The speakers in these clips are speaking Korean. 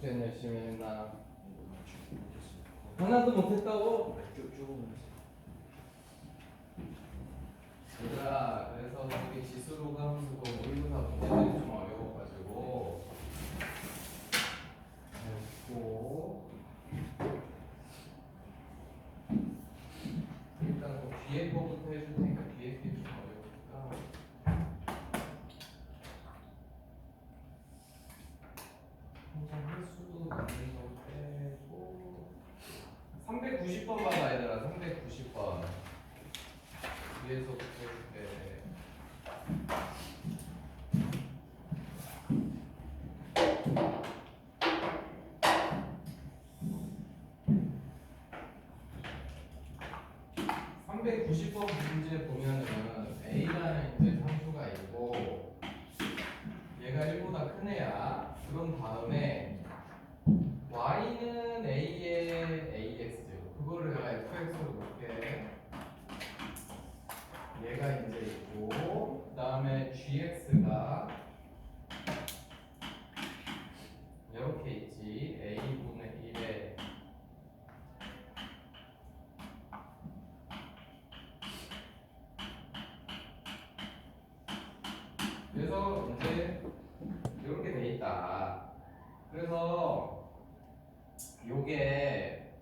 숙제는 열심히 했나? 하나도 못했다고? 얘들아, 그래서 여기 지수로가 함수고 모의고사 문제들이 좀 어려워가지고 해보고 일단 그 뒤에 거부터 해줄 테니까 뒤에 게 좀 어려우니까 항상 횟수도 남는 거 빼고 390번 봐봐 얘들아. 390번 뒤에서부터 해줄게. 390번 문제 보면은 A라는 이제 상수가 있고 얘가 1보다 큰 애야. 그런 다음에 Y는 A의 AX 그거를 내가 FX로 놓게. 얘가 이제 있고 그 다음에 GX가 이렇게 있지. A분의 1에 그래서 이제 이렇게 돼 있다. 그래서 요게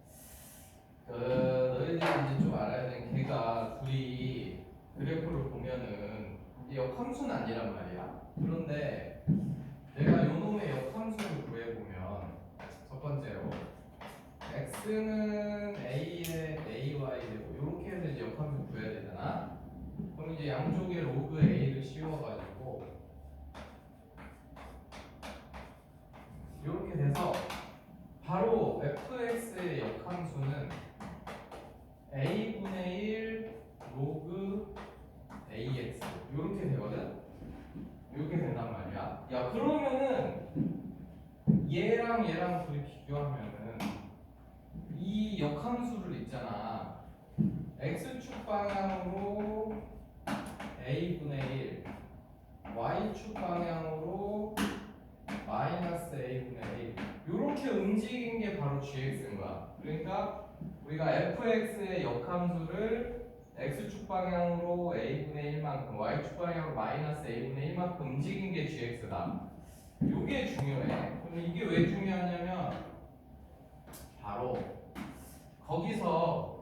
너희들이 이제 좀 알아야 되는 걔가 둘이 그래프를 보면은 이게 역함수는 아니란 말이야. 그런데 내가 요 놈의 역함수를 구해보면 첫 번째로 x는 a에 ay 되고 이렇게 해서 이제 역함수 구해야 되잖아. 그럼 이제 양쪽에 로그 a를 씌워가지고 이렇게 돼서 바로 fx의 역함수는 a분의 1 로그 ax 이렇게 되거든. 이렇게 된단 말이야. 야 그러면은 얘랑 얘랑 둘이 비교하면은 이 역함수를 있잖아. x축 방향으로 a분의 1 y축 방향으로 마이너스 a분의 1 이렇게 움직인 게 바로 gx인 거야. 그러니까 우리가 fx의 역함수를 x축 방향으로 a분의 1만큼 y축 방향으로 마이너스 a분의 1만큼 움직인 게 gx다. 이게 중요해. 그럼 이게 왜 중요하냐면 바로 거기서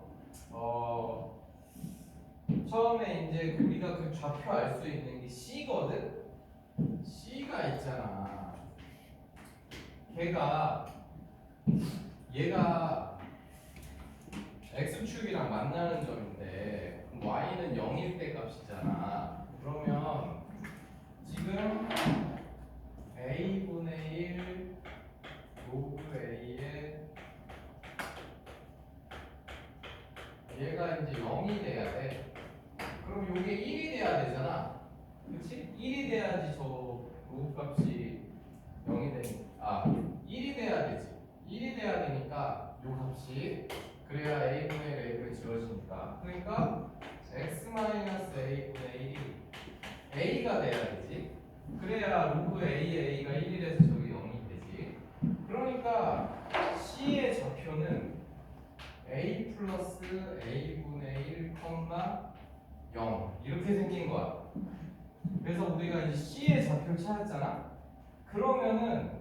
처음에 이제 우리가 그 좌표 알 수 있는 게 C거든? C가 있잖아. 얘가 X축이랑 만나는 점인데 Y는 0일 때 값이잖아. 그러면 지금 A분의 1 로그 A에 얘가 이제 0이 돼야 돼. 그럼 이게 1이 돼야 되잖아. 그치? 1이 돼야지 저 로그 값이 0이 되니까 1이 돼야 되지. 1이 돼야 되니까 요 값이 그래야 a분의 1 a분의 지워지니까 그러니까 x-a분의 1이 a가 돼야 되지. 그래야 로그 a가 1이라서 저기 0이 되지. 그러니까 c의 좌표는 a 플러스 a분의 1, 0 이렇게 생긴 거야. 그래서 우리가 이제 c의 좌표를 찾았잖아. 그러면은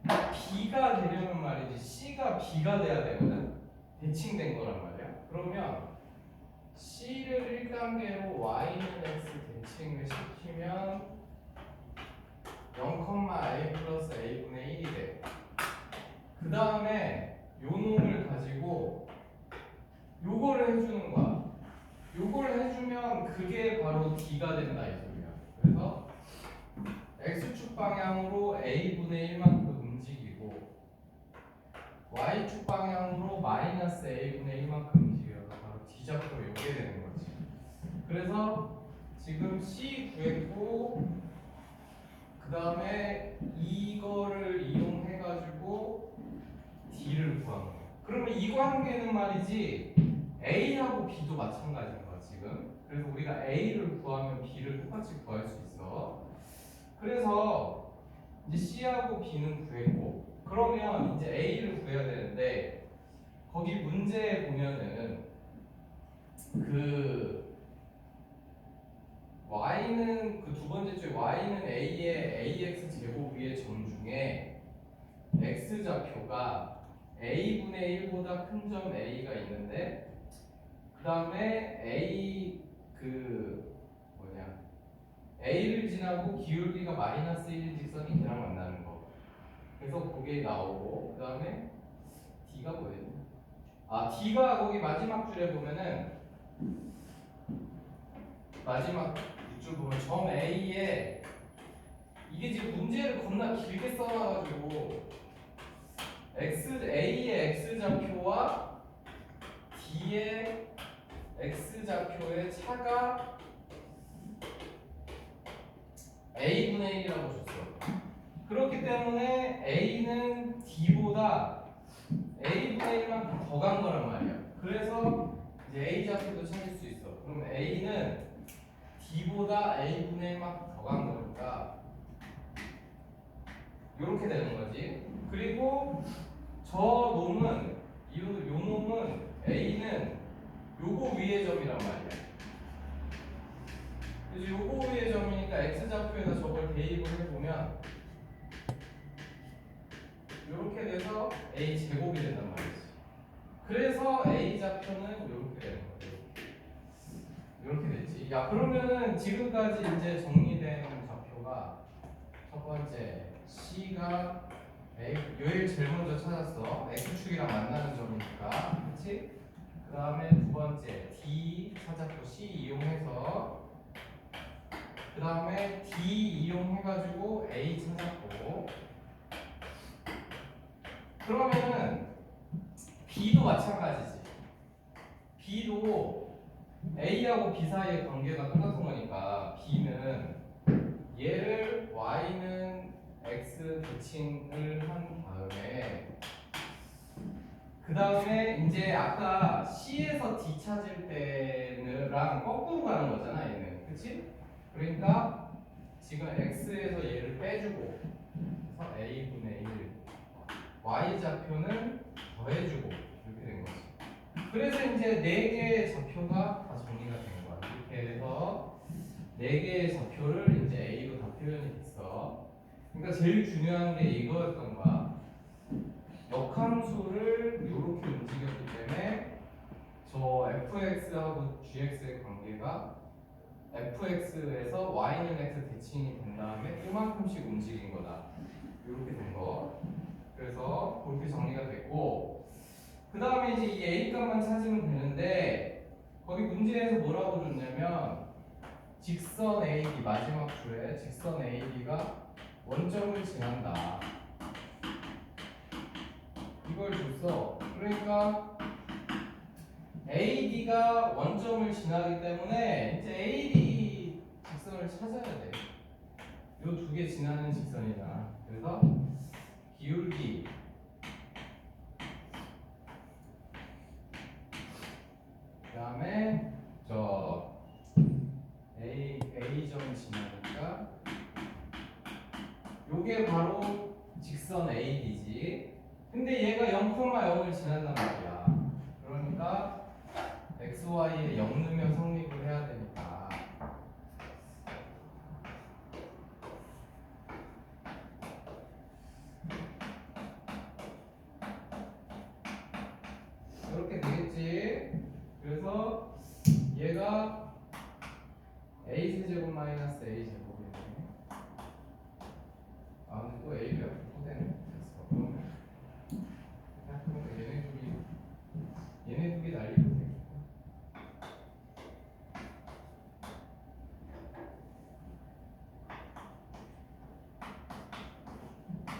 b가 되려면 말이지 c가 b가 돼야 되거든. 대칭된 거란 말이야. 그러면 c를 1단계로 y는 x 대칭을 시키면 0,a 플러스 a분의 1이 돼. 그 다음에 요 놈을 가지고 요거를 해주는 거야. 요걸 해주면 그게 바로 d가 된다 이 소리야. 그래서 x축 방향으로 a분의 1만큼 움직이고 y축 방향으로 마이너스 a분의 1만큼 움직여서 바로 d좌표 요게 되는 거지. 그래서 지금 c 구했고 그 다음에 이거를 이용해가지고 d를 구한 거야. 그러면 이 관계는 말이지 a하고 b도 마찬가지인 거야 지금. 그래서 우리가 a를 구하면 b를 똑같이 구할 수 있어. 그래서 이제 c하고 b는 구했고 그러면 이제 A를 구해야 되는데 거기 문제에 보면은 그 y는 그 두 번째 줄 y는 a의 ax 제곱 위의 점 중에 x 좌표가 a분의 1보다 큰 점 a가 있는데 그 다음에 a 그 뭐냐 a를 지나고 기울기가 마이너스 1인 직선이 걔랑 만나는 거. 그래서 그게 나오고 그 다음에 d가 뭐예요? 아 d가 거기 마지막 줄에 보면은 마지막 줄 보면 점 A에 이게 지금 문제를 겁나 길게 써놔가지고 A의 x 좌표와 D의 x 좌표의 차가 A분의 1이라고 줬어. 그렇기 때문에 A는 D보다 A분의 1만큼 더 간 거란 말이야. 그래서 이제 A 좌표도 찾을 수 있어. 그럼 A는 D보다 A분의 1만큼 더 간 거니까 이렇게 되는 거지. 그리고 저 놈은 요 놈은 A는 요거 위의 점이란 말이야. 그래서 요거 위의 점이니까 X좌표에다 저걸 대입을 해보면 이렇게 돼서 A 제곱이 된단 말이지. 그래서 A 좌표는 이렇게 되는 거지. 이렇게 됐지. 야 그러면은 지금까지 이제 정리된 좌표가 첫 번째 C가 요일 제일 먼저 찾았어. X축이랑 만나는 점이니까, 그렇지? 그 다음에 두 번째 D 찾았고 C 이용해서 그 다음에 D 이용해가지고 A 찾았고 그러면은 B도 마찬가지지. B도 A하고 B 사이의 관계가 똑같은 거니까 B는 얘를 Y는 X 대칭을 한 다음에 그 다음에 이제 아까 C에서 D 찾을 때랑 거꾸로 가는 거잖아 얘는. 그치? 그러니까 지금 X에서 얘를 빼주고 그래서 A분의 1 Y 좌표는 더해주고 이렇게 된 거지. 그래서 이제 4개의 좌표가 다 정리가 된 거야. 이렇게 해서 4개의 좌표를 이제 A로 다 표현이 됐어. 그러니까 제일 중요한 게 이거였던 거야. 역함수를 이렇게 움직였기 때문에 저 fx하고 gx의 관계가 fx에서 y는 x 대칭이 된 다음에 이만큼씩 움직인 거다. 이렇게 된 거. 그래서 그렇게 정리가 됐고 그 다음에 이제 이 a 값만 찾으면 되는데 거기 문제에서 뭐라고 줬냐면 직선 AD 마지막 줄에 직선 AD가 원점을 지난다. 이걸 줬어. 그러니까 AD가 원점을 지나기 때문에 이제 AD 직선을 찾아야 돼. 요 두 개 지나는 직선이잖아. 그래서 기울기 그 다음에 저 A점 지나니까 요게 바로 직선 AD지. 근데 얘가 0,0을 지난단 말이야. 그러니까 XY에 0 넣으면 성립을 해야 되니까 이렇게 되겠지. 그래서 얘가 A 세제곱 마이너스 A 제곱이네. 아 근데 또 A가 옆에 또 되네. 됐어. 그러면 얘네 둘이 날리고 돼.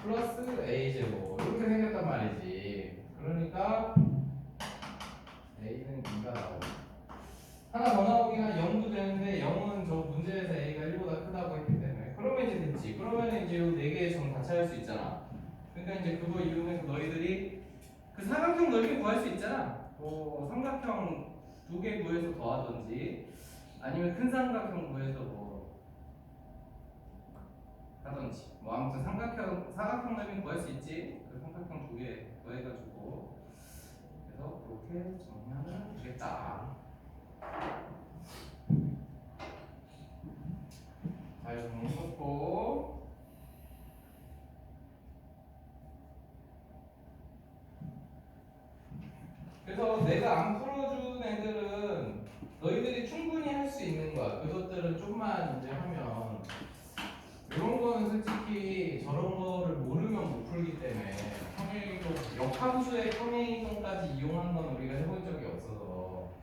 플러스 A 제곱 이렇게 생겼단 말이지. 그러니까 A는 2가 나오고 하나 더 나오긴 한 0도 되는데 0은 저 문제에서 A가 1보다 크다고 했기 때문에 그러면 이제 됐지. 그러면 이제 요 4개의 점 다 찾을 수 있잖아. 그러니까 이제 그거 이용해서 너희들이 그 사각형 넓이 구할 수 있잖아. 뭐 삼각형 2개 구해서 더하든지 아니면 큰 삼각형 구해서 뭐 하든지 뭐 아무튼 사각형 넓이 구할 수 있지. 그 더해가지고 그래서 이렇게 정리하면 되겠다. 잘 정리해놓고 그래서 내가 안 풀어준 애들은 너희들이 충분히 할 수 있는 거야. 그것들은 좀만 이제 하면 이런 거는 솔직히 저런 거를 모르면 못 풀기 때문에 평행이동 역함수의 평행이동까지 이용한 건 우리가 해본 적이 없어서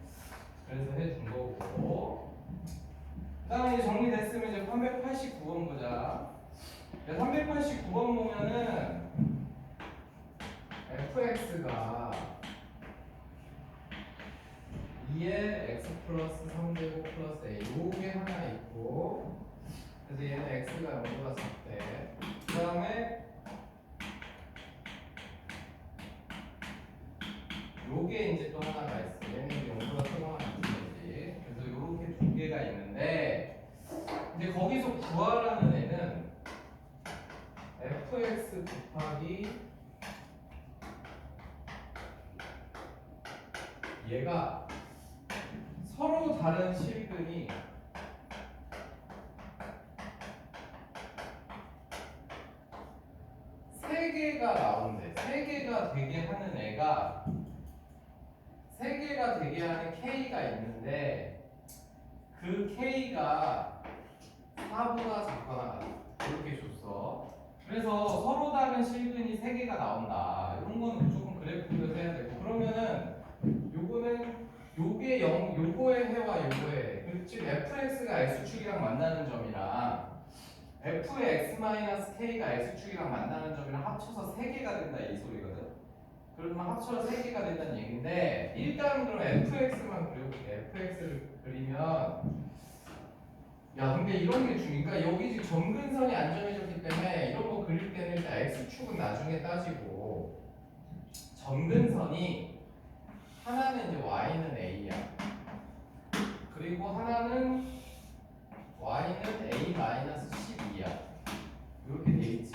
그래서 해준 거고 그 다음에 이제 정리됐으면 이제 389번 보자. 389번 보면은 fx가 2에 x 플러스 3제곱 플러스 a 요게 하나 있고 그래서 얘는 x가 0보다 작대. 그 다음에 요게 이제 또 하나가 있어. 얘는 0보다 크거나 같은 거지. 그래서 요렇게 두 개가 있는데 이제 거기서 구하라는 애는 fx 곱하기 얘가 서로 다른 실근이 세 개가 나온대. 세 개가 되게 하는 애가 세 개가 되게 하는 K가 있는데 그 K가 4보다 작거나 같다. 이렇게 줬어. 그래서 서로 다른 실근이 세 개가 나온다. 이런 거는 무조건 그래프를 해야 되고 그러면은 요거는 요게 0, 요거의 해와 요거의 즉 fx가 x축이랑 만나는 점이랑 f의 x-k가 x축이랑 만나는 점이랑 합쳐서 3개가 된다 이 소리거든. 그러면 합쳐서 3개가 된다는 얘기인데 일단 그럼 fx만 그려볼게. fx를 그리면 야 근데 이런 게 중요해. 그러니까 여기 지금 점근선이 안 정해졌기 때문에 이런 거 그릴 때는 일단 x축은 나중에 따지고 점근선이 하나는 이제 y는 a야. 그리고 하나는 y는 a-12야. 이렇게 돼 있지.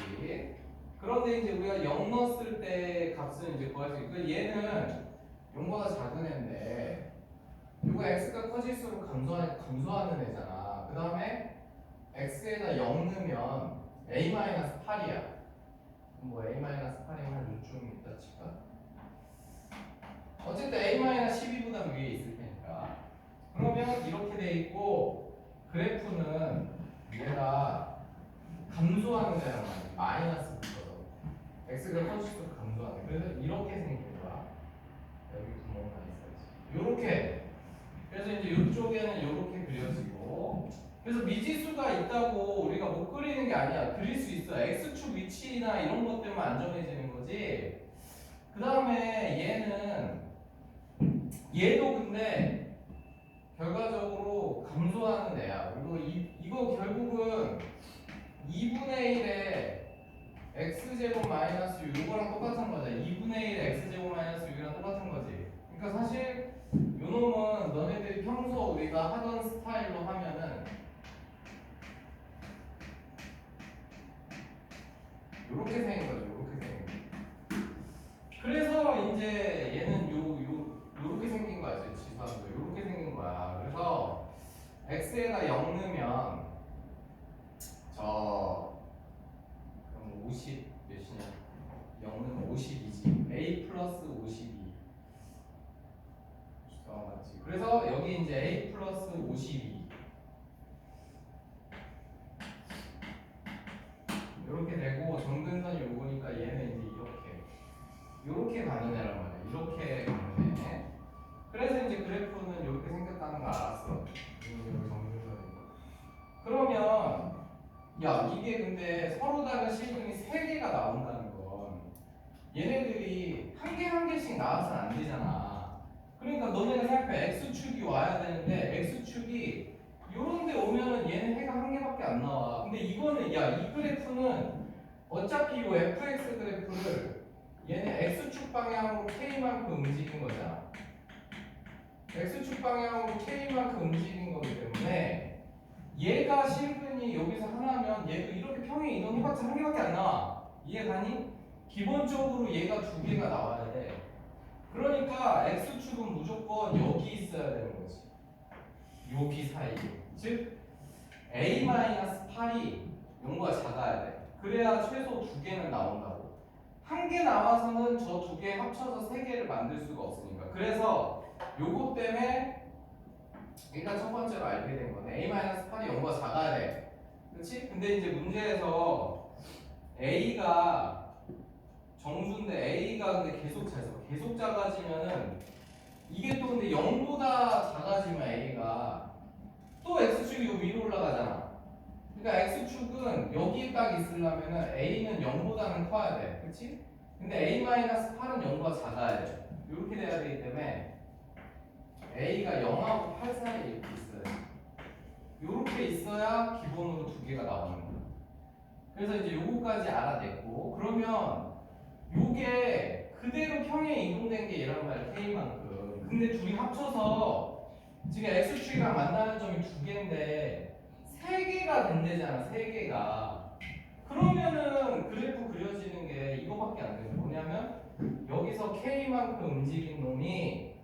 그런데 이제 우리가 0 넣었을 때 값은 이제 구할 수 있고 얘는 0보다 작은 애인데 이거 x가 커질수록 감소하는 애잖아. 그 다음에 x에다 0 넣으면 a-8이야. 뭐 a-8이면 요쯤 있다 칠까? 어쨌든 a-12보다 위에 있을 테니까. 그러면 이렇게 돼 있고 그래프는 얘가 감소하는 애란 말이야. 마이너스 붙어서 x가 커질수록 감소하는. 그래서 이렇게 생긴 거야. 여기 구멍 하나 있어야지. 요렇게. 그래서 이제 이쪽에는 요렇게 그려지고. 그래서 미지수가 있다고 우리가 못 그리는 게 아니야. 그릴 수 있어. x축 위치나 이런 것들만 안 정해지는 거지. 그 다음에 얘도 근데 결과적으로 감소하는 애야. 이거 결국은 2분의 1에 x제곱 마이너스 6 이거랑 똑같은 거죠. 2분의 1에 x제곱 마이너스 6이랑 똑같은 거지. 그러니까 사실 요 놈은 너네들이 평소 우리가 하던 스타일로 하면은 요렇게 생긴 거죠. 요렇게 생긴 거. 그래서 이제 얘는 요렇게 생긴 거야. 지수함도 요렇게 생긴 거야. 그래서 x에다 0 넣으면 그럼 50 몇이냐? 0은 52지. a 플러스 52. 맞지? 그래서 여기 이제 a 플러스 52 이렇게 되고 점근선이 요거니까 얘는 이제 이렇게 가는 애란 말이야. 이렇게 가는 애. 그래서 이제 그래프는 이렇게 생겼다는 거 알았어. 점근선이고. 그러면 야 이게 근데 서로 다른 실근이 3개가 나온다는 건 얘네들이 한 개 한 개씩 나와서는 안 되잖아. 그러니까 너네가 생각해. x축이 와야 되는데 x축이 요런 데 오면은 얘는 해가 한 개밖에 안 나와. 근데 이거는 야 이 그래프는 어차피 요 fx 그래프를 얘는 x축 방향으로 k만큼 움직인 거잖아. x축 방향으로 k만큼 움직인 거기 때문에 얘가 실근이 여기서 하나면 얘도 이렇게 평행 이동해봤자 한 개밖에 안 나와. 이해 가니? 기본적으로 얘가 두 개가 나와야 돼. 그러니까 x축은 무조건 여기 있어야 되는 거지. 여기 사이. 즉 a-8이 용과 작아야 돼. 그래야 최소 두 개는 나온다고. 한 개 나와서는 저 두 개 합쳐서 세 개를 만들 수가 없으니까. 그래서 요거 때문에 일단 첫 번째로 알게 된 거네. a-8이 용과 작아야 돼. 그렇지? 근데 이제 문제에서 a가 정수인데 a가 근데 계속 작아지면은 이게 또 근데 0보다 작아지면 a가 또 x축이 요 위로 올라가잖아. 그러니까 x축은 여기에 딱 있으려면은 a는 0보다는 커야 돼. 그렇지? 근데 a-8은 0보다 작아야 돼. 이렇게 돼야 되기 때문에 a가 0하고 8 사이에 이렇게 있어야 돼. 이렇게 있어야 기본으로 두 개가 나오는 거야. 그래서 이제 요거까지 알아냈고, 그러면 요게 그대로 평행에 이동된 게 얘란 말이야, k만큼. 근데 둘이 합쳐서 지금 x축이랑 만나는 점이 두 개인데 세 개가 된대잖아, 세 개가. 그러면은 그래프 그려지는 게 이거밖에 안 돼요. 뭐냐면 여기서 k만큼 움직인 놈이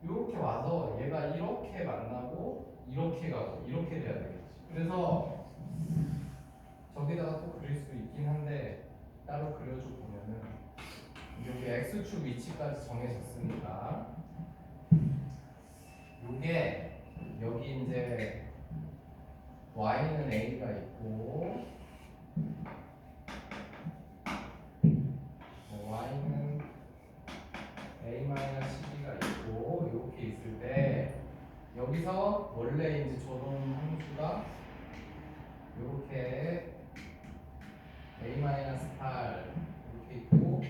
이렇게 와서 얘가 이렇게 만나고 이렇게 가고 이렇게 돼야 되겠지. 그래서 저기다가 또 그릴 수 있긴 한데 따로 그려줘 보면은 여기 x축 위치까지 정해졌으니까 요게 여기 이제 y는 a가 있고 y는 a-12가 있고 이렇게 있을 때 여기서 원래 이제 저런 함수가 이렇게 a-8 이렇게 있고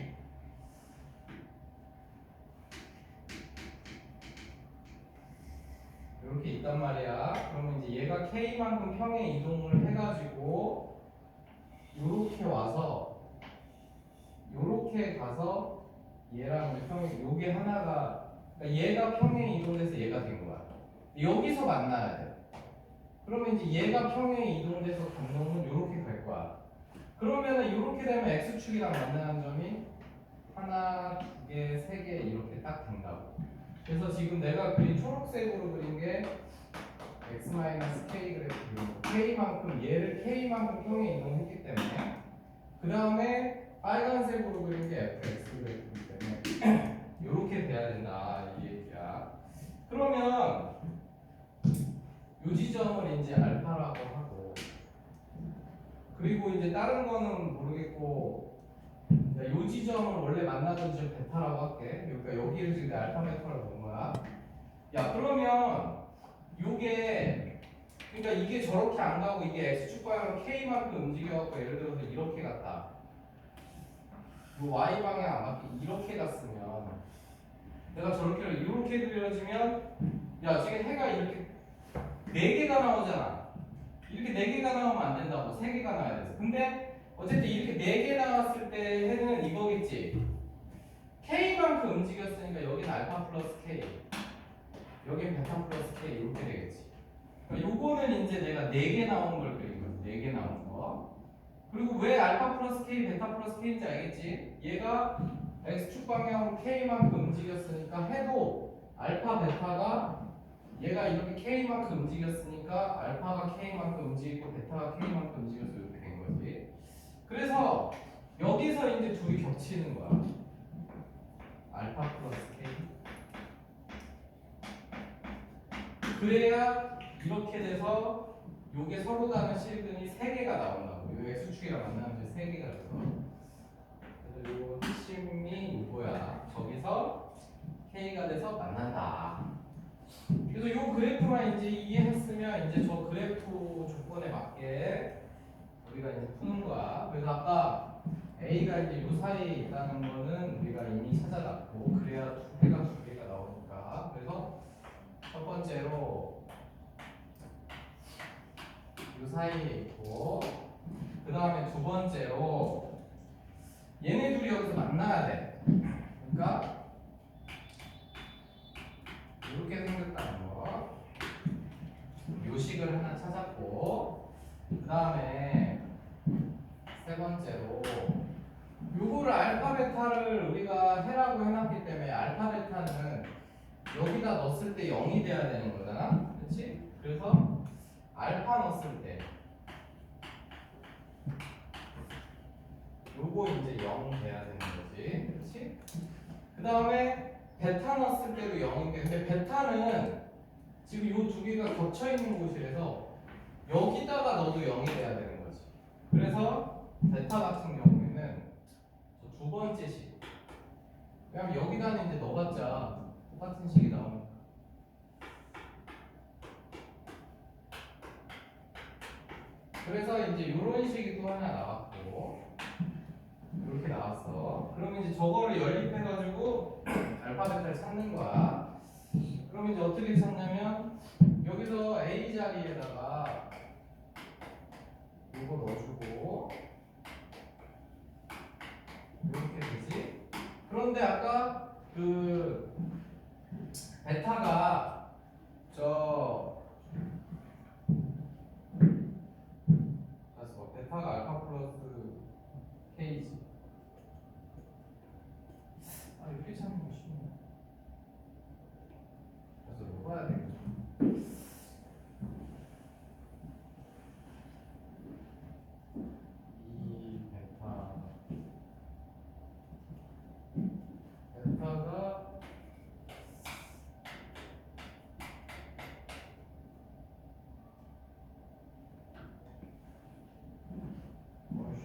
이렇게 있단 말이야. 그러면 이제 얘가 k만큼 평행 이동을 해가지고 이렇게 와서 이렇게 가서 얘랑 이제 평행 요게 하나가 그러니까 얘가 평행 이동돼서 얘가 된 거야. 여기서 만나야 돼. 그러면 이제 얘가 평행 이동돼서 간 놈은 이렇게 갈 거야. 그러면은 이렇게 되면 x축이랑 만나는 점이 하나, 두 개, 세 개 이렇게 딱 된다고. 그래서 지금 내가 그린 초록색으로 그린 게 x-k 그래프 k만큼 얘를 k만큼 평행 이동했기 때문에 그 다음에 빨간색으로 그린 게 fx 그래프이기 때문에 이렇게 돼야 된다 이 얘기야. 그러면 요 지점을 이제 알파라고 하고 그리고 이제 다른 거는 모르겠고 요 지점을 원래 만나던 지점 베타라고 할게. 그러니까 여기를 지금 알파 베타라고 본 거야. 야 그러면 요게 그러니까 이게 저렇게 안 가고 이게 x축 방향으로 k만큼 움직여갖고 예를 들어서 이렇게 갔다. 요 y 방향 안 맞게 이렇게 갔으면 내가 저렇게 이렇게 그려지면 야 지금 해가 이렇게 4개가 나오잖아. 이렇게 4개가 나오면 안 된다고 3개가 나와야 돼서. 근데 어쨌든 이렇게 4개 나왔을 때 해는 이거겠지. k만큼 움직였으니까 여기는 알파 플러스 k, 여기는 베타 플러스 k 이렇게 되겠지. 그러니까 요거는 이제 내가 4개 나온 걸 그린 거지. 4개 나온 거. 그리고 왜 알파 플러스 k, 베타 플러스 k인지 알겠지? 얘가 x축 방향으로 k만큼 움직였으니까 해도 알파 베타가 얘가 이렇게 k만큼 움직였으니까 알파가 k만큼 움직이고 베타가 k만큼 움직여서 이렇게 된 거지. 그래서 여기서 이제 둘이 겹치는 거야. 알파 플러스 k. 그래야 이렇게 돼서 요게 서로 다른 실근이 3개가 나온다고. 요 x축이랑 만나면 이제 3개가 돼서. 그래서 요 핵심이 이거야. 저기서 k가 돼서 만난다. 그래서 요 그래프만 이제 이해했으면 이제 저 그래프 조건에 맞게 우리가 이제 푸는 거야. 그래서 아까 A가 이제 요 사이에 있다는 거는 우리가 이미 찾아놨고 그래야 해가 두 개가 나오니까. 그래서 첫 번째로 요 사이에 있고 그 다음에 두 번째로 얘네 둘이 여기서 만나야 돼. 그러니까 이렇게 생겼다는 거. 요식을 하나 찾았고 그 다음에 세 번째로 요거를 알파 베타를 우리가 해라고 해놨기 때문에 알파 베타는 여기다 넣었을 때 0이 돼야 되는 거잖아, 그렇지? 그래서 알파 넣었을 때 요거 이제 0 돼야 되는 거지, 그렇지? 그 다음에 베타 넣었을 때도 0인데, 근데 베타는 지금 요 두 개가 겹쳐 있는 곳이라서 여기다가 넣어도 0이 돼야 되는 거지. 그래서 베타 같은 경우에는 두 번째 식. 왜냐면 여기다는 이제 넣어봤자 똑같은 식이 나오니까. 그래서 이제 이런 식이 또 하나 나왔고, 이렇게 나왔어. 그러면 이제 저거를 연립해가지고 알파 베타를 찾는 거야. 그럼 이제 어떻게 찾냐면 여기서 A 자리에다가 이거 넣어주고 이렇게 되지. 그런데 아까 그 베타가 베타가 알파 플러스 K지. 아 이렇게 찾는 거 쉽네. 그래서 이거 봐야 돼. 베타가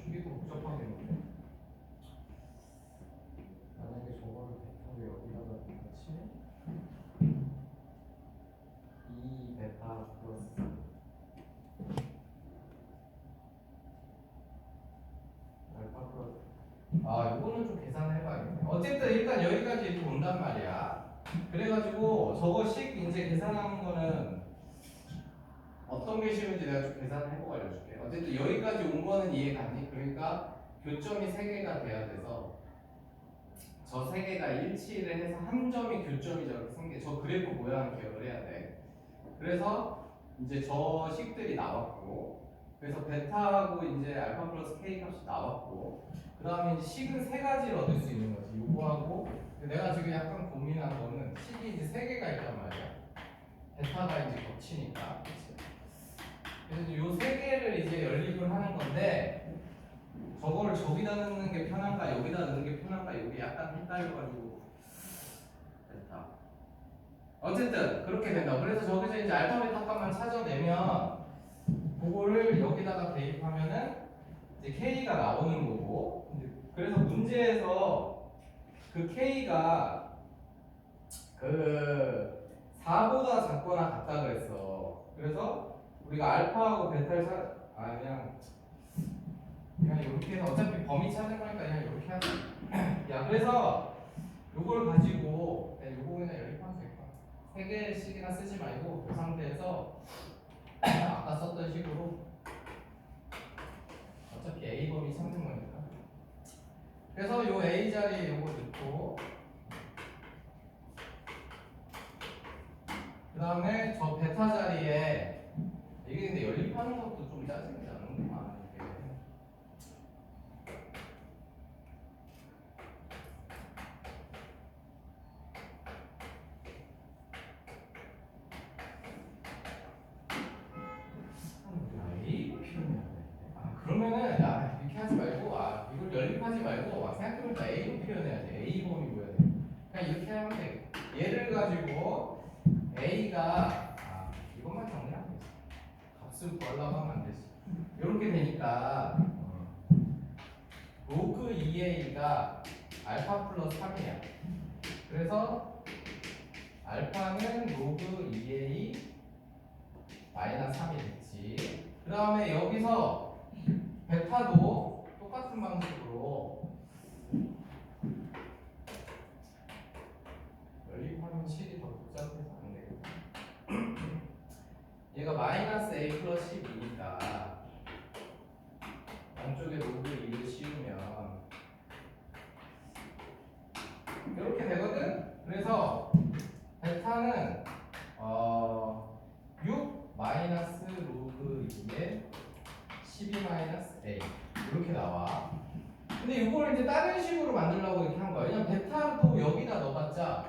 이게 더 복잡하겠는데? 만약에 저거를 베타를 여기다가 같이 2 베타 플러스 알파 플러스 이거는 좀 계산을 해봐야겠네. 어쨌든 일단 여기까지 이렇게 온단 말이야. 그래가지고 저거식 이제 계산하는 거는 어떤 게 쉬운지 내가 좀 계산을 해보고 알려줄게. 어쨌든 여기까지 온 거는 이해 갔니? 그러니까 교점이 3개가 돼야 돼서 저 3개가 일치를 해서 한 점이 교점이 저렇게 생겨. 저 그래프 모양을 기억을 해야 돼. 그래서 이제 저 식들이 나왔고, 그래서 베타하고 이제 알파 플러스 K 값이 나왔고, 그 다음에 이제 식은 3가지를 얻을 수 있는 거지. 요거하고, 내가 지금 약간 고민한 거는 식이 이제 3개가 있단 말이야. 베타가 이제 겹치니까. 그래서 요 3개를 이제 연립을 하는 건데, 저거를 저기다 넣는 게 편한가, 여기다 넣는 게 편한가, 이게 약간 헷갈려가지고. 베타. 어쨌든 그렇게 된다. 그래서 저기서 이제 알파 베타 값만 찾아내면 그거를 여기다가 대입하면은 이제 K가 나오는 거고. 그래서 문제에서 그 K가 그 4보다 작거나 같다 그랬어. 그래서 우리가 알파하고 베타를 그냥 이렇게 해서 어차피 범위 찾는 거니까 그냥 이렇게 하자. 야, 그래서 요걸 가지고 요거 그냥 연립하면 될 거야. 3개씩이나 쓰지 말고 그 상태에서 아까 썼던 식으로 어차피 A 범위 찾는 거니까. 그래서 요 A 자리에 요거 넣고, 그 다음에 저 베타 자리에 이게 근데 연립하는 것도 좀 짜증이 나는구만. 그러면은 이렇게 하지 말고 이걸 연립하지 말고 생각해보니까 A로 표현해야 돼. A 범위 뭐야 돼. 그냥 이렇게 하면 돼. 얘를 가지고 A가 이것만 정리하면 되지. 값을 구하려고 하면 안 되지. 이렇게 되니까 로그 2A가 알파 플러스 3이야. 그래서 알파는 로그 2A 마이너스 3이 됐지. 그 다음에 여기서 베타도 똑같은 방식으로 연립하면 식이 더 복잡해서 안 되겠다. 얘가 마이너스 A 플러스 12니까 양쪽에 로그 2를 씌우면 이렇게 되거든? 그래서 베타는 6 마이너스 로그 2에 12 마이너스 A 이렇게 나와. 근데 이걸 이제 다른 식으로 만들려고 이렇게 한 거야. 왜냐면 베타도 여기다 넣어봤자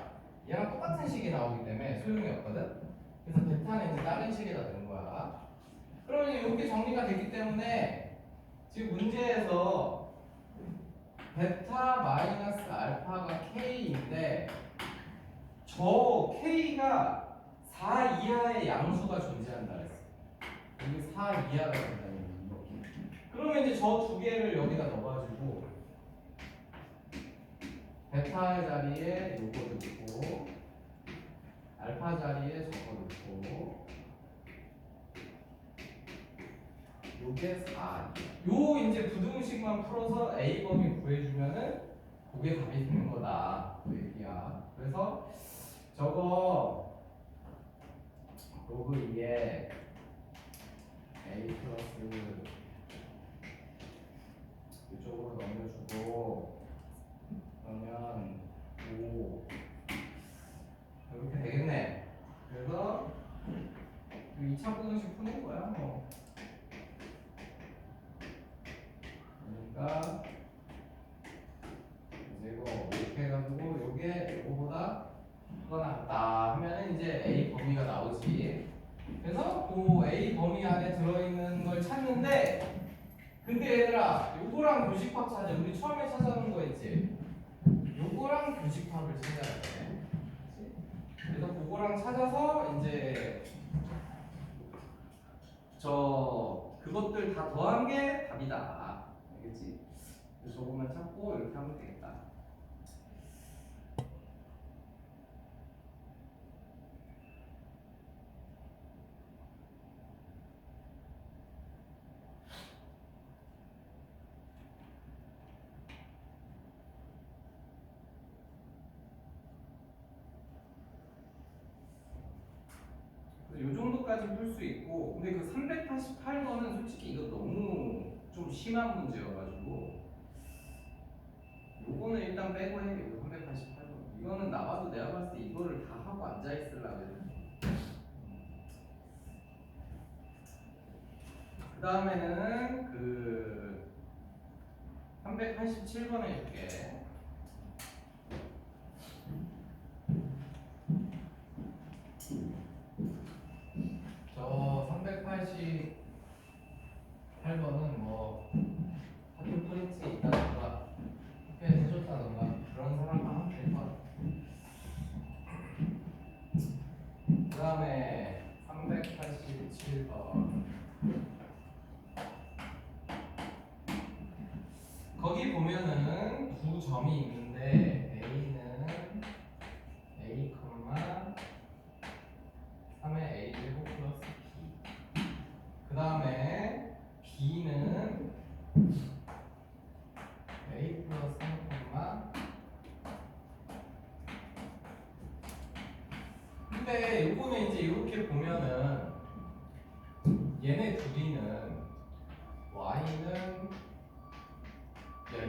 얘랑 똑같은 식이 나오기 때문에 소용이 없거든. 그래서 베타는 이제 다른 식에다 넣은 거야. 그러면 이제 이렇게 정리가 됐기 때문에 지금 문제에서 베타 마이너스 알파가 K인데 저 K가 4 이하의 양수가 존재한다 그랬어. 여기 4 이하가 된다는 얘기. 그러면 이제 저 두 개를 여기다 넣어가지고 베타의 자리에 요거 넣고 알파 자리에 저거 넣고 요게 4. 요 이제 부등식만 풀어서 A 범위 구해주면은 그게 답이 되는 거다. 그 얘기야. 그래서 저거 로그 2에 A 플러스 이쪽으로 넘겨주고 그러면 5 이렇게 되겠네. 그래서 2차 부등식 푸는 거야 뭐. 그러니까 이제 이거 이렇게 해가지고 요게 요거보다 크거나 같다 하면 이제 A 범위가 나오지. 그래서 그 A 범위 안에 들어있는 걸 찾는데 근데 얘들아 요거랑 교집합 찾아. 우리 처음에 찾아놓은 거 있지. 요거랑 교집합을 찾아야 돼. 그치? 그래서 그거랑 찾아서 이제 그것들 다 더한 게 답이다. 알겠지? 그래서 저거만 찾고 이렇게 하면 되겠다. 요 정도까지 풀 수 있고, 근데 그 388번은 솔직히 이거 너무 좀 심한 문제여가지고 요거는 일단 빼고 해. 이거 388번 이거는 나와도 내가 봤을 때 이거를 다 하고 앉아있으려고 해. 그 다음에는 그 387번에 이렇게 저 388번은 뭐 학교 프린트에 있다던가 학교에 해줬다던가 그런 사람만 하면 될 것 같아. 그 다음에 387번 거기 보면은 두 점이 있는데 A는 A, 3의 A 제곱 플러스 B. 그 다음에 B는 A 플러스 3, 근데 요거는 이제 이렇게 보면은 얘네 둘이는 Y는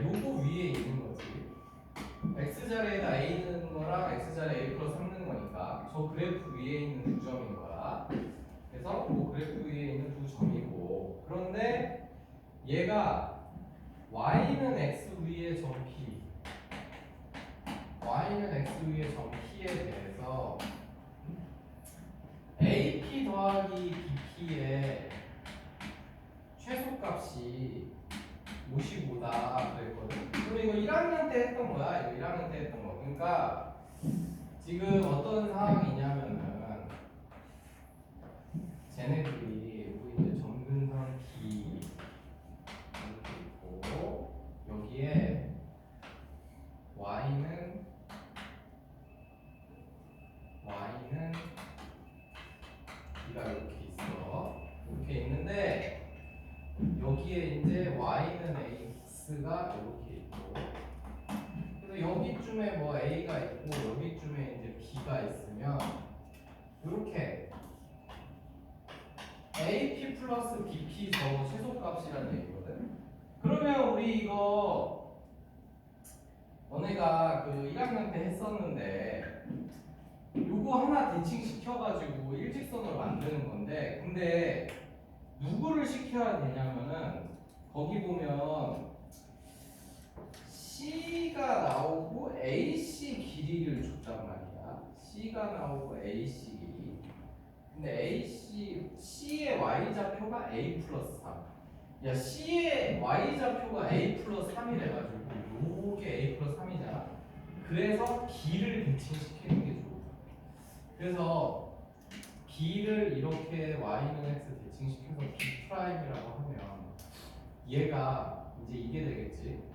요거 위에 있는 거지. X자리에다 A 넣는 거랑 X자리에 A 플러스 3 넣는 거니까 저 그래프 위에 있는 두 점인 거야. 그래서 그 그래프 위에 있는 두 점이고, 그런데 얘가 Y는 X 위에 점 P, Y는 X 위에 점 P에 대해서 AP 더하기 BP의 최소값이 55다 그랬거든. 그리고 이거 1학년 때 했던 거야. 이거 1학년 때 했던 거. 그러니까 지금 어떤 상황이냐면은 쟤네들이 여기 이제 점근선 B 이렇게 있고 여기에 Y는 B가 이렇게 있어. 이렇게 있는데 여기에 이제 Y는 X가 이렇게 있고, 그래서 여기쯤에 뭐 A가 있고 여기쯤에 이제 B가 있으면 이렇게 AP 플러스 BP 저 최소값이라는 얘기거든. 그러면 우리 이거 너네가 그 1학년 때 했었는데 요거 하나 대칭 시켜가지고 일직선으로 만드는 건데, 근데 누구를 시켜야 되냐면은 거기 보면 C가 나오고 AC 길이를 줬단 말이야. C가 나오고 AC 길이. 근데 C의 Y좌표가 A 플러스 3. 야, C의 Y좌표가 A 플러스 3이래가지고 요게 A 플러스 3이잖아. 그래서 B를 대칭시키는 게 좋아. 그래서 B를 이렇게 Y는 X 대칭시켜서 B 프라임이라고 하면 얘가 이제 이게 되겠지.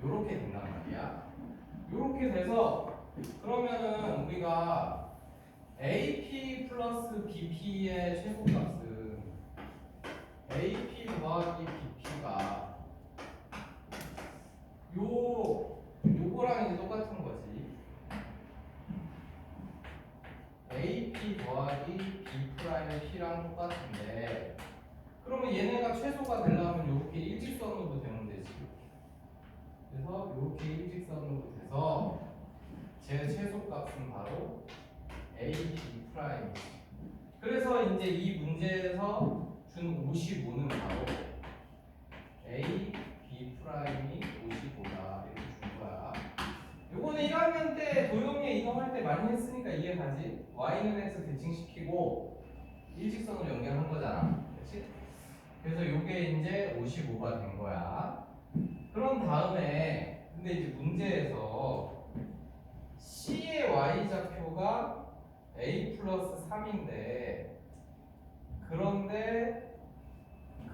요렇게 된단 말이야. 요렇게 돼서 그러면은 우리가 AP 플러스 BP의 최소값은 AP 더하기 BP가 요거랑 이제 똑같은 거지. AP 더하기 B 프라임의 P랑 똑같은데 그러면 얘네가 최소가 되려면 요렇게 일직선으로 되면 되지. 그래서 이렇게 일직선으로 돼서 제 최소값은 바로 A, B 프라임. 그래서 이제 이 문제에서 준 55는 바로 A, B 프라임이 55다 이렇게 준 거야. 요거는 1학년 때 도형에 이동할 때 많이 했으니까 이해가지. Y는 X 대칭시키고 일직선으로 연결한 거잖아. 그렇지? 그래서 요게 이제 55가 된 거야. 그런 다음에 근데 이제 문제에서 C의 Y좌표가 A 플러스 3인데 그런데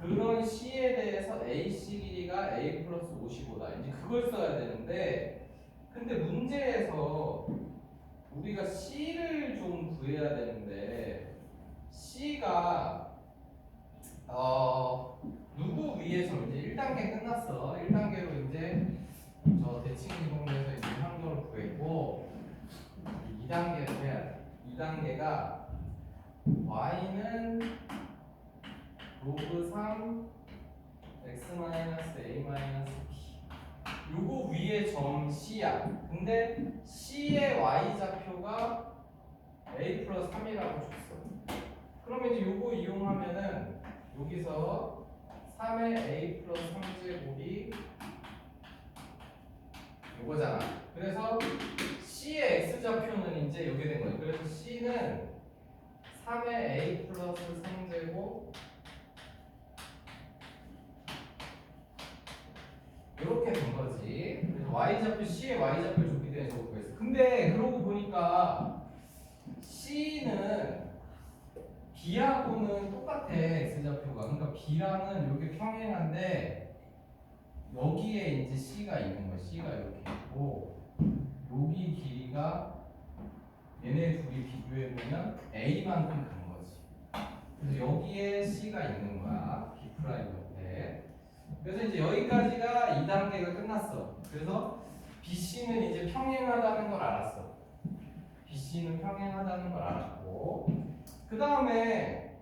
그런 C에 대해서 AC 길이가 A 플러스 55다. 이제 그걸 써야 되는데 근데 문제에서 우리가 C를 좀 구해야 되는데 C가 누구 위에서 이제 1단계 끝났어. 1단계로 이제 저 대칭 이동에서 이제 항도를 구했고 2단계를 해야 돼. 2단계가 y는 로그 3 x-a-b 요거 위에 점 C야. 근데 C의 y좌표가 a 플러스 3이라고 줬어. 그러면 이제 요거 이용하면은 여기서 3의 a 플러스 3제곱이 요거잖아. 그래서 C의 x좌표는 이제 요게 된 거야. 그래서 C는 3의 a 플러스 3제곱 이렇게 된 거지. 그래서 y좌표 C의 y좌표를 줬기 때문에 저거 구했어. 근데 그러고 보니까 C는 B하고는 똑같아. x좌표가. 그러니까 B랑은 여기 평행한데 여기에 이제 C가 있는 거야. C가 이렇게 있고 여기 길이가 얘네 둘이 비교해 보면 A만큼 간 거지. 그래서 여기에 C가 있는 거야. B 프라임 옆에. 그래서 이제 여기까지가 2단계가 끝났어. 그래서 BC는 이제 평행하다는 걸 알았어. BC는 평행하다는 걸 알았고 그 다음에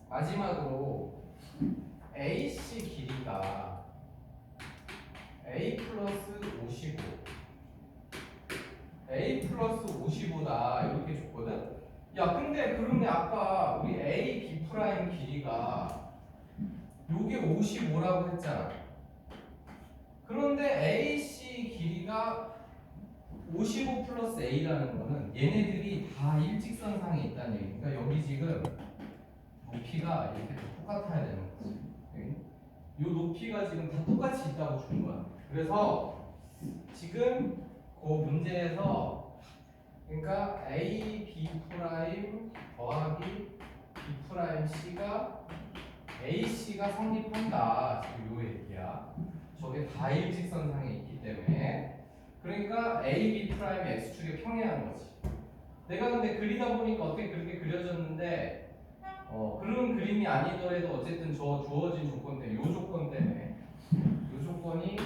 마지막으로 AC 길이가 A 플러스 55 A 플러스 55다 이렇게 줬거든. 야 근데 그런데 아까 우리 A B 프라임 길이가 요게 55라고 했잖아. 그런데 AC 길이가 55 플러스 A라는 거는 얘네들이 다 일직선상에 있다는 얘기니까 여기 지금 높이가 이렇게 똑같아야 되는 거지. 이 높이가 지금 다 똑같이 있다고 준 거야. 그래서 지금 그 문제에서 그러니까 A, B 프라임 더하기 B 프라임 C가 AC가 성립한다. 지금 요 얘기야. 저게 다 일직선상에 있기 때문에. 그러니까 A, B 프라임이 X축에 평행한 거지. 내가 근데 그리다 보니까 어떻게 그렇게 그려졌는데 그런 그림이 아니더라도 어쨌든 저 주어진 조건 때문에 요 조건 때문에 요 조건이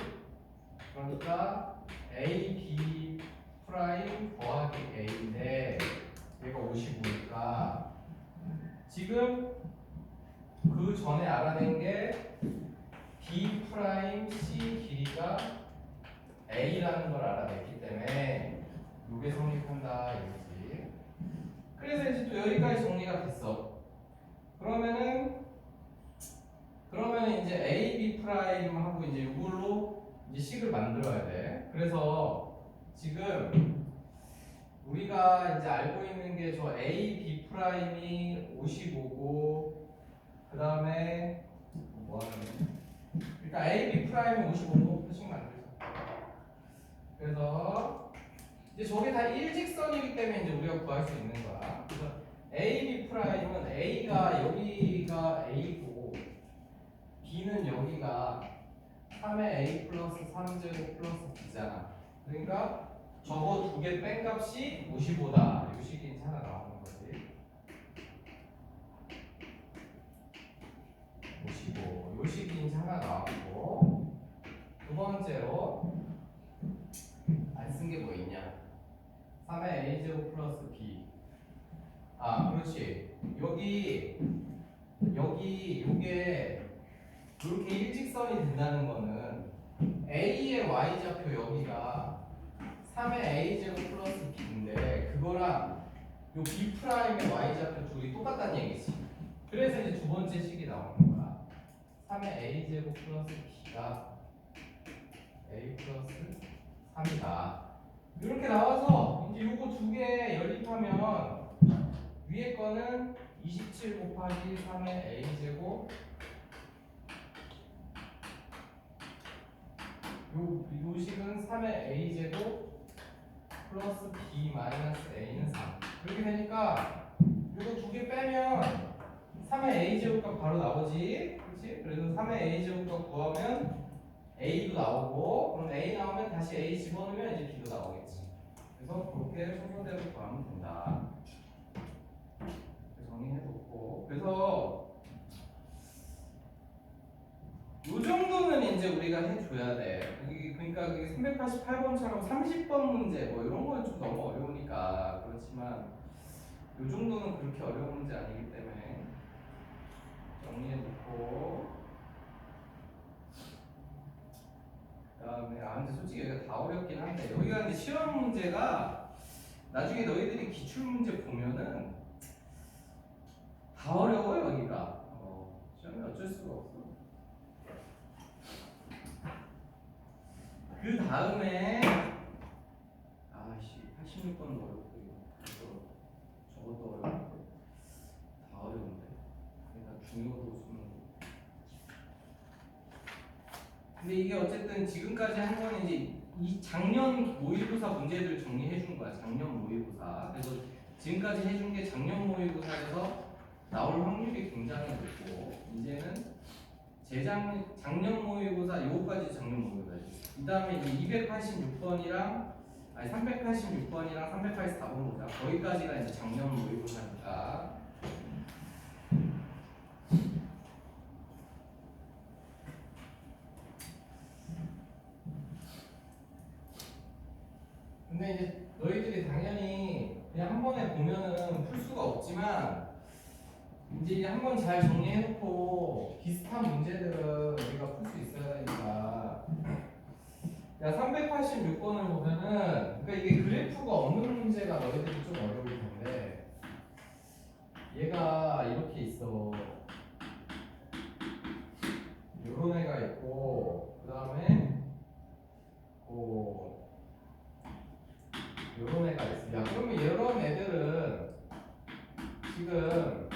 그러니까 A, B 프라임 더하기 A인데 얘가 55니까 지금 그 전에 알아낸 게 B 프라임 C 길이가 A라는 걸 알아냈기 때문에 요게 성립한다 이거지. 그래서 이제 또 여기까지 정리가 됐어. 그러면은 이제 A, B 프라임하고 이제 이걸로 이제 식을 만들어야 돼. 그래서 지금 우리가 이제 알고 있는 게 저 A, B 프라임이 55고 그 다음에 뭐 하는 거지? 일단 A, B 프라임이 55고 표식 만들자. 그래서 이제 저게 다 일직선이기 때문에 이제 우리가 구할 수 있는 거야. 그래서 A, B 프라임은 A가 여기가 A고 B는 여기가 3의 A 플러스 3제곱 플러스 B잖아. 그러니까 저거 두 개 뺀 값이 55다. 이 식이 하나 나오는 거지. 55. 요 식이 하나 나왔고 두 번째로 안 쓴 게 뭐 있냐? 3의 A제곱 플러스 B. 아, 그렇지. 여기 요게 이렇게 일직선이 된다는 거는 A의 Y좌표 여기가 3의 A제곱 플러스 B인데 그거랑 요 B 프라임의 Y좌표 둘이 똑같다는 얘기지. 그래서 이제 두 번째 식이 나오는 거야. 3의 A제곱 플러스 B가 A 플러스 3이다. 이렇게 나와서 이제 요거 두 개 연립하면 위에 거는 27 곱하기 3의 A제곱 요 식은 3의 A제곱 플러스 B 마이너스 A는 3 이렇게 되니까 요거 두 개 빼면 3의 A제곱값 바로 나오지. 그렇지? 그래서 3의 A제곱값 구하면 A도 나오고 그럼 A 나오면 다시 A 집어넣으면 이제 B도 나오겠지. 그래서 그렇게 순서대로 구하면 된다. 정리해놓고 그래서 요 정도는 이제 우리가 해줘야 돼. 그러니까 388번처럼 30번 문제 뭐 이런 건 좀 너무 어려우니까 그렇지만 요 정도는 그렇게 어려운 문제 아니기 때문에 정리해놓고 그다음에 근데 솔직히 여기가 다 어렵긴 한데 여기가 근데 시험 문제가 나중에 너희들이 기출 문제 보면은 다 어려워 여기가. 시험이 어쩔 수가 없어. 그 다음에 아씨 86번은 어렵고 저것도 어렵고 다 어려운데 그러니까 중요도 수능. 근데 이게 어쨌든 지금까지 한 거는 이제 이 작년 모의고사 문제들 정리해 준 거야. 작년 모의고사. 그래서 지금까지 해준 게 작년 모의고사에서 나올 확률이 굉장히 높고 이제는 작년 모의고사 요거까지 작년 모의고사지. 그 다음에 이제 286번이랑 아니 386번이랑 384번 보자. 거기까지가 이제 작년 모의고사니까. 근데 이제 너희들이 당연히 그냥 한 번에 보면은 풀 수가 없지만 이제 한 번 잘 정리해놓고 비슷한 문제들은 우리가 풀 수 있어야 되니까. 야 386번을 보면은 그러니까 이게 그래프가 없는 문제가 너희들이 좀 어려울 텐데 얘가 이렇게 있어. 요런 애가 있고 그 다음에 요런 애가 있어. 야 그러면 이런 애들은 지금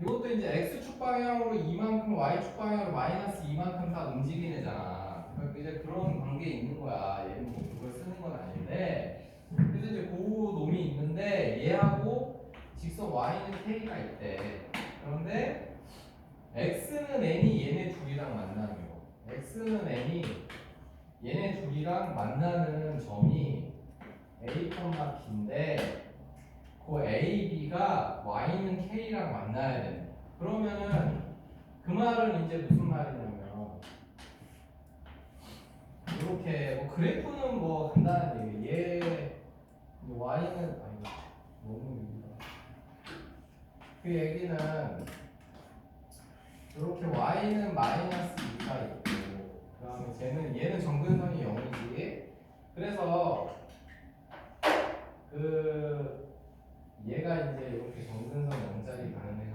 이것도 이제 x축 방향으로 이만큼 y축 방향으로 마이너스 이만큼 다 움직이는 애잖아. 그러니까 이제 그런 관계에 있는 거야. 얘는 뭐 그걸 쓰는 건 아닌데 그래서 이제 그 놈이 있는데 얘하고 직선 y는 k가 있대. 그런데 x는 n이 얘네 둘이랑 만나는 거. x는 n이 얘네 둘이랑 만나는 점이 a, b인데 그 A, B가 Y는 K랑 만나야 돼. 그러면은 그 말은 이제 무슨 말이냐면 이렇게 뭐 그래프는 뭐 간단한 얘기. 얘 Y는 아니 너무 얘기가 그 얘기는 이렇게 Y는 마이너스 2가 있고 그다음에 얘는 정근선이 0이지. 그래서 얘가 이제 이렇게 정근선 0짜리 가는